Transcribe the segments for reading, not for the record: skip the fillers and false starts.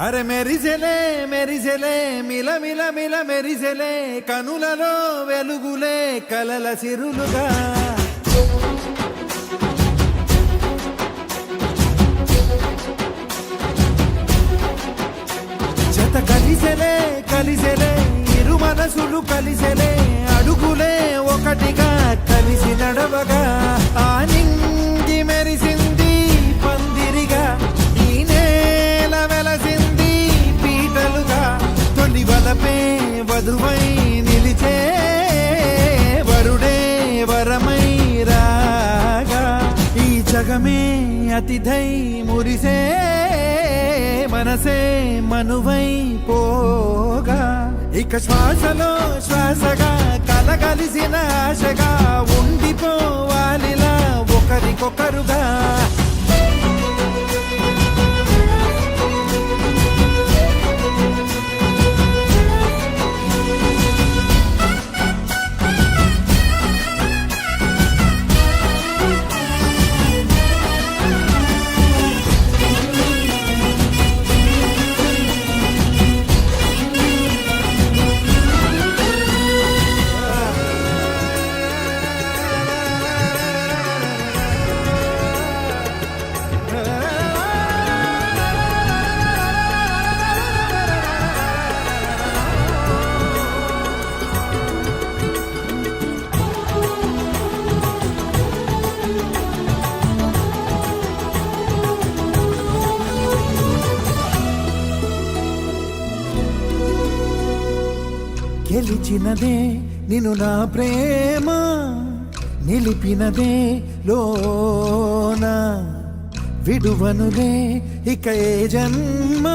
అరే మెరిసెలే మెరిసెలే మిల మిల మిల మెరిసెలే కనులలో వెలుగులే కలల సిరులుగా జత కలిసెలే కలిసెలే ఇరు మనసులు కలిసెలే అడుగులే ఒకటిగా కలిసి నడవగా ఆ నింగి మెరిసింది పందిరిగా ఈ నేల వెలసింది పీటలుగా తొలి వలపే వధువై నిలిచే వరుడే వరమై రాగా ఈ జగమే అతిథై మురిసే మనసే మనువై పోగా ఇక శ్వాసలో శ్వాసగా కలగలిసిన ఆశగా ఉండిపోవాలిలా ఒకరికొకరుగా గెలిచినదే నిన్ను నా ప్రేమ నిలిపినదే లోన విడువనులే ఇక ఏ జన్మ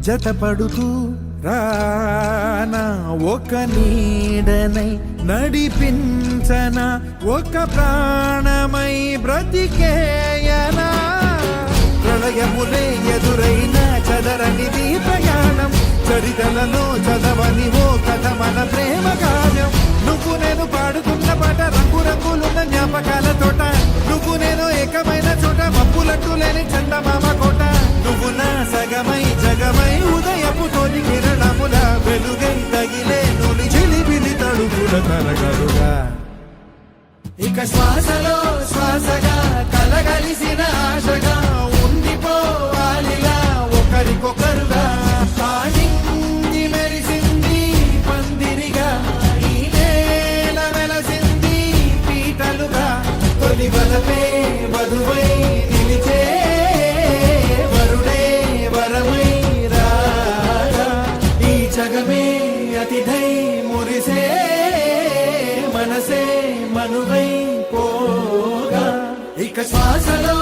జతపడుతూ రానా ఒక నీడనై నడిపించన ఒక ప్రాణమై బ్రతికేయనా ప్రళయములే ఎదురైన చదరనిది ప్రయాణం చరితలలో చదవని ఓ కథ మన ప్రేమ కార్యం నువ్వు నేను పాడుతున్న పాట రంగు రంగులున్న జ్ఞాపకాల తోట నువ్వు నేను ఏకమైన చోట మబ్బులట్టు లేని చందమామ కోట నువ్వు నా సగమై జగమై ఉదయపు తోటి కిరణముల వెలుగై తగిలే నులి చిలిబిలి తడుపుల తరగలుగా ఇక శ్వాసలో శ్వాసగా కలగలిసిన ఆశగా ఉండిపోవాలిలా ఒకరికొకరుగా నింగి మెరిసింది పందిరిగా ఈ నేల వెలసింది పీటలుగా తొలి వలపే వధువై నిలిచే వరుడే వరమై రాగా ఈ జగమే అతిథై మురిసే మనసే మనువై పోగా ఇక శ్వాసలో